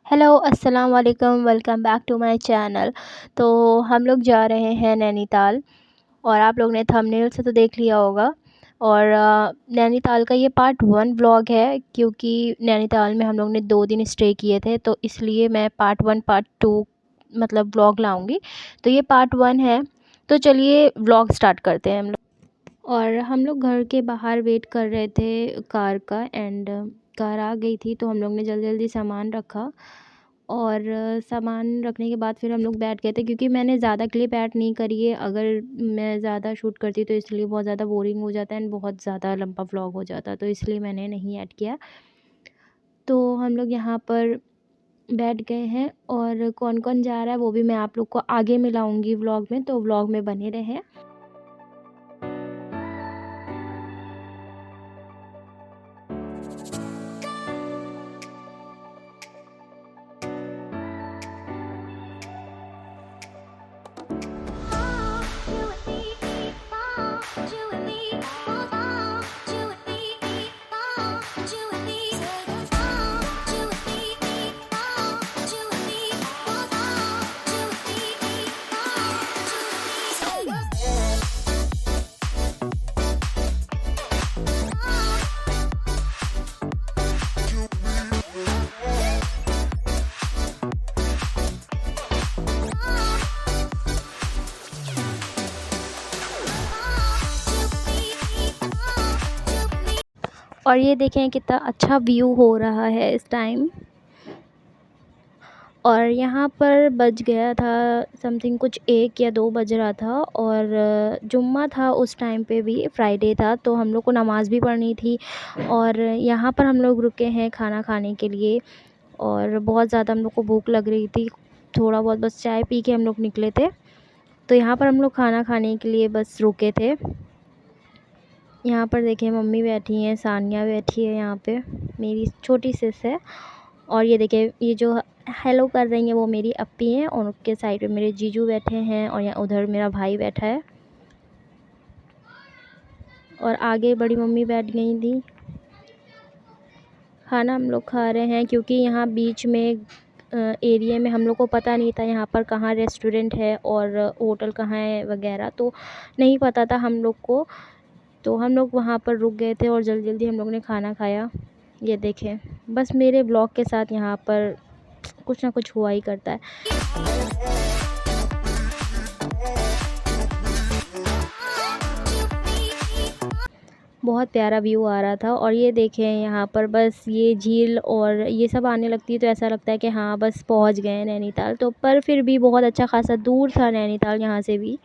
Hello अस्सलाम वालेकुम, welcome back to my channel. तो हम लोग जा रहे हैं नैनीताल और आप लोग ने थंबनेल से तो देख लिया होगा। और नैनीताल का ये पार्ट 1 व्लॉग है, क्योंकि नैनीताल में हम लोग ने 2 दिन स्टे किए थे, तो इसलिए मैं पार्ट 1 पार्ट 2 मतलब व्लॉग लाऊंगी। तो ये पार्ट 1 है। तो चलिए व्लॉग स्टार्ट करते हैं हम लोग। और हम लोग घर के बाहर वेट कर रहे थे कार का, एंड कार आ गई थी, तो हम लोग ने जल्दी जल्दी सामान रखा। और सामान रखने के बाद फिर हम लोग बैठ गए थे, क्योंकि मैंने ज़्यादा क्लिप ऐड नहीं करी है। अगर मैं ज़्यादा शूट करती तो इसलिए बहुत ज़्यादा बोरिंग हो जाता एंड बहुत ज़्यादा लंबा व्लॉग हो जाता, तो इसलिए मैंने नहीं ऐड किया। तो हम लोग यहाँ पर बैठ गए हैं, और कौन कौन जा रहा है वो भी मैं आप लोग को आगे मिलाऊंगी व्लॉग में, तो व्लॉग में बने रहें। और ये देखें कितना अच्छा व्यू हो रहा है इस टाइम। और यहाँ पर बज गया था समथिंग कुछ 1 या 2 बज रहा था, और जुम्मा था उस टाइम पे भी, फ्राइडे था, तो हम लोग को नमाज़ भी पढ़नी थी। और यहाँ पर हम लोग रुके हैं खाना खाने के लिए, और बहुत ज़्यादा हम लोग को भूख लग रही थी। थोड़ा बहुत बस चाय पी के हम लोग निकले थे। तो यहाँ पर हम लोग खाना खाने के लिए बस रुके थे। यहाँ पर देखिए मम्मी बैठी हैं, सानिया बैठी है यहाँ पे, मेरी छोटी सिस है। और ये देखिए ये जो हेलो कर रही हैं वो मेरी अप्पी हैं, और उनके साइड में मेरे जीजू बैठे हैं, और यहाँ उधर मेरा भाई बैठा है, और आगे बड़ी मम्मी बैठ गई थी। खाना हम लोग खा रहे हैं, क्योंकि यहाँ बीच में एरिया में हम लोग को पता नहीं था यहाँ पर कहाँ रेस्टोरेंट है और होटल कहाँ है वगैरह, तो नहीं पता था हम लोग को। तो हम लोग वहाँ पर रुक गए थे और जल्दी जल्दी हम लोग ने खाना खाया। ये देखें, बस मेरे ब्लॉग के साथ यहाँ पर कुछ ना कुछ हुआ ही करता है। बहुत प्यारा व्यू आ रहा था। और ये देखें यहाँ पर बस ये झील और ये सब आने लगती है, तो ऐसा लगता है कि हाँ बस पहुँच गए हैं नैनीताल। तो पर फिर भी बहुत अच्छा खासा दूर था नैनीताल यहाँ से भी।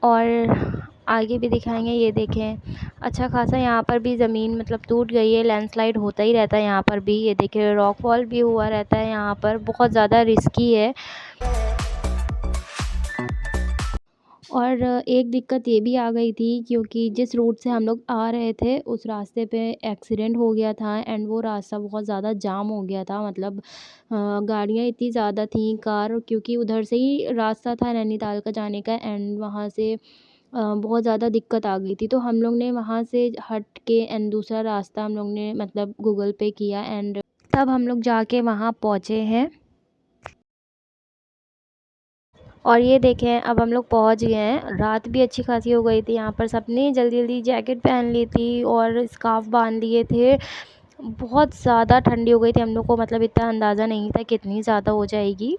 और आगे भी दिखाएंगे। ये देखें अच्छा खासा यहाँ पर भी ज़मीन मतलब टूट गई है, लैंडस्लाइड होता ही रहता है यहाँ पर भी। ये देखें रॉकफॉल भी हुआ रहता है यहाँ पर, बहुत ज़्यादा रिस्की है। और एक दिक्कत ये भी आ गई थी, क्योंकि जिस रूट से हम लोग आ रहे थे उस रास्ते पे एक्सीडेंट हो गया था, एंड वो रास्ता बहुत ज़्यादा जाम हो गया था। मतलब गाड़ियाँ इतनी ज़्यादा थी, कार, क्योंकि उधर से ही रास्ता था नैनीताल का जाने का, एंड वहाँ से बहुत ज़्यादा दिक्कत आ गई थी। तो हम लोग ने वहाँ से हट के एंड दूसरा रास्ता हम लोग ने मतलब गूगल पे किया, एंड तब हम लोग जाके वहाँ पहुँचे हैं। और ये देखें अब हम लोग पहुंच गए हैं। रात भी अच्छी खासी हो गई थी, यहाँ पर सबने जल्दी जल्दी जैकेट पहन ली थी और स्कार्फ बांध लिए थे। बहुत ज़्यादा ठंडी हो गई थी हम लोग को, मतलब इतना अंदाज़ा नहीं था कितनी ज़्यादा हो जाएगी।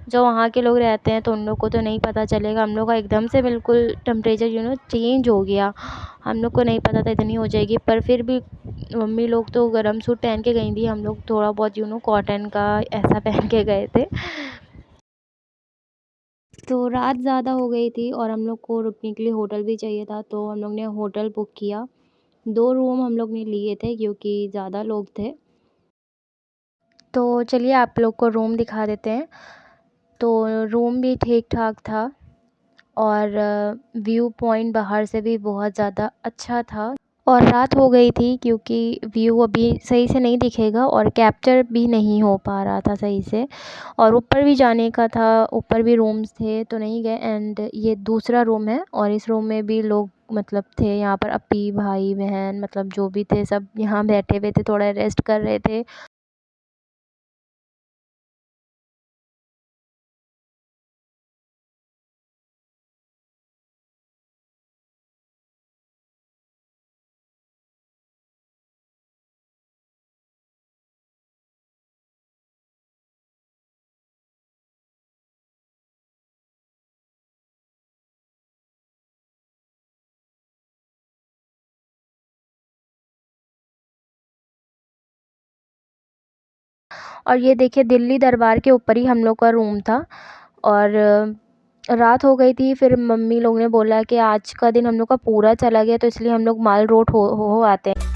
जो वहाँ के लोग रहते हैं तो उन लोग को तो नहीं पता चलेगा, हम लोग का एकदम से बिल्कुल टेम्परेचर चेंज हो गया। हम लोग को नहीं पता था इतनी हो जाएगी, पर फिर भी मम्मी लोग तो गर्म सूट पहन के गई थी, हम लोग थोड़ा बहुत कॉटन का ऐसा पहन के गए थे। तो रात ज़्यादा हो गई थी और हम लोग को रुकने के लिए होटल भी चाहिए था, तो हम लोग ने होटल बुक किया। 2 रूम हम लोग ने लिए थे, क्योंकि ज़्यादा लोग थे। तो चलिए आप लोग को रूम दिखा देते हैं। तो रूम भी ठीक ठाक था, और व्यू पॉइंट बाहर से भी बहुत ज़्यादा अच्छा था। और रात हो गई थी क्योंकि व्यू अभी सही से नहीं दिखेगा और कैप्चर भी नहीं हो पा रहा था सही से। और ऊपर भी जाने का था, ऊपर भी रूम्स थे तो नहीं गए। एंड ये दूसरा रूम है और इस रूम में भी लोग मतलब थे यहाँ पर, अपी भाई बहन मतलब जो भी थे सब यहाँ बैठे हुए थे, थोड़ा रेस्ट कर रहे थे। और ये देखिए दिल्ली दरबार के ऊपर ही हम लोग का रूम था। और रात हो गई थी, फिर मम्मी लोग ने बोला कि आज का दिन हम लोग का पूरा चला गया, तो इसलिए हम लोग माल रोड हो आते हैं।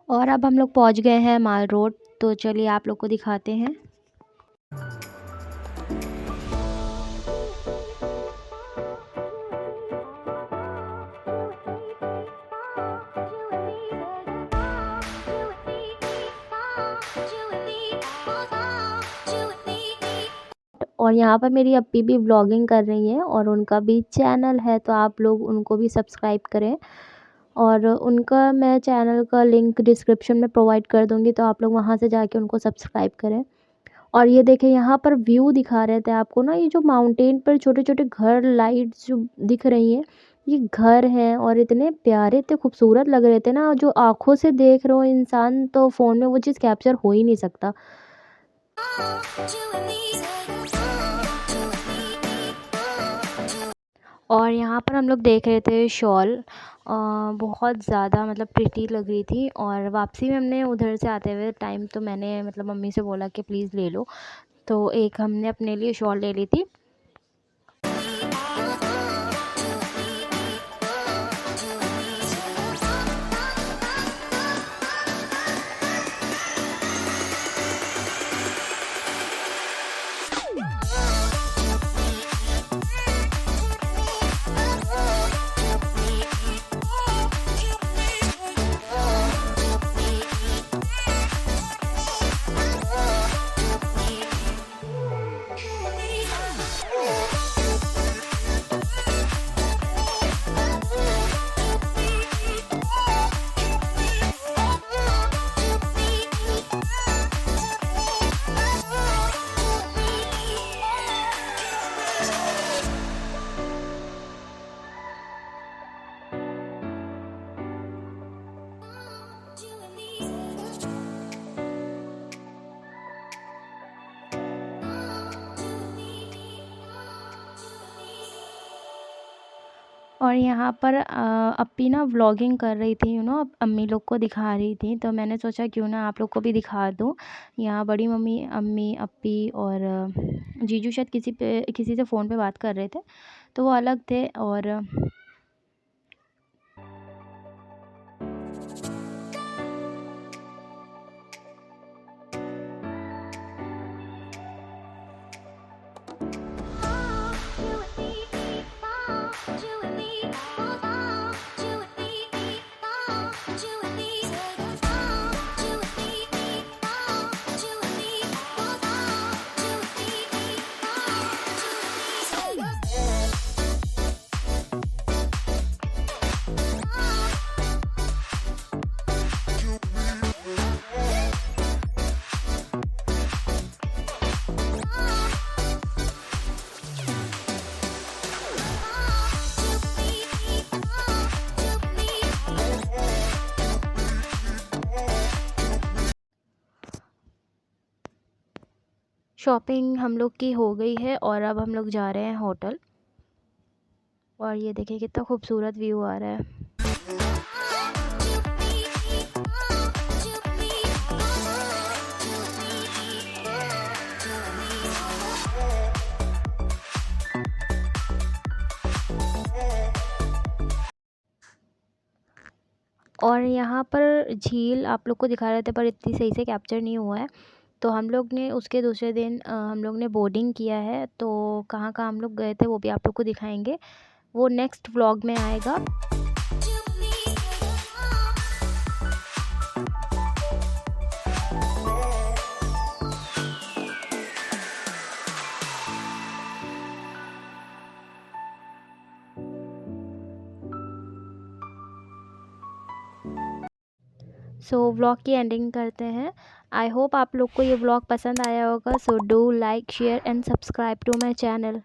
और अब हम लोग पहुंच गए हैं माल रोड, तो चलिए आप लोग को दिखाते हैं। और यहाँ पर मेरी अप्पी भी व्लॉगिंग कर रही हैं और उनका भी चैनल है, तो आप लोग उनको भी सब्सक्राइब करें। और उनका मैं चैनल का लिंक डिस्क्रिप्शन में प्रोवाइड कर दूँगी, तो आप लोग वहाँ से जाके उनको सब्सक्राइब करें। और ये देखिए यहाँ पर व्यू दिखा रहे थे आपको ना, ये जो माउंटेन पर छोटे-छोटे घर लाइट्स जो दिख रही हैं, ये घर हैं और इतने प्यारे, इतने खूबसूरत लग रहे थे ना, जो आँखों से देख रहे हो इंसान तो फ़ोन में वो चीज़ कैप्चर हो ही नहीं सकता। और यहाँ पर हम लोग देख रहे थे शॉल, बहुत ज़्यादा मतलब प्रिटी लग रही थी। और वापसी में हमने उधर से आते हुए टाइम तो मैंने मतलब मम्मी से बोला कि प्लीज़ ले लो, तो एक हमने अपने लिए शॉल ले ली थी। और यहाँ पर अप्पी ना व्लॉगिंग कर रही थी, अम्मी लोग को दिखा रही थी, तो मैंने सोचा क्यों ना आप लोग को भी दिखा दूँ। यहाँ बड़ी मम्मी, अम्मी, अप्पी और जीजू शायद किसी से फ़ोन पे बात कर रहे थे, तो वो अलग थे। और शॉपिंग हम लोग की हो गई है और अब हम लोग जा रहे हैं होटल। और ये देखिए कितना खूबसूरत व्यू आ रहा है। और यहाँ पर झील आप लोग को दिखा रहे थे पर इतनी सही से कैप्चर नहीं हुआ है। तो हम लोग ने उसके दूसरे दिन हम लोग ने बोटिंग किया है। तो कहाँ कहाँ हम लोग गए थे वो भी आप लोग को दिखाएंगे, वो नेक्स्ट व्लॉग में आएगा। सो व्लॉग की एंडिंग करते हैं। आई होप आप लोग को ये व्लॉग पसंद आया होगा। So do like share and subscribe to my channel.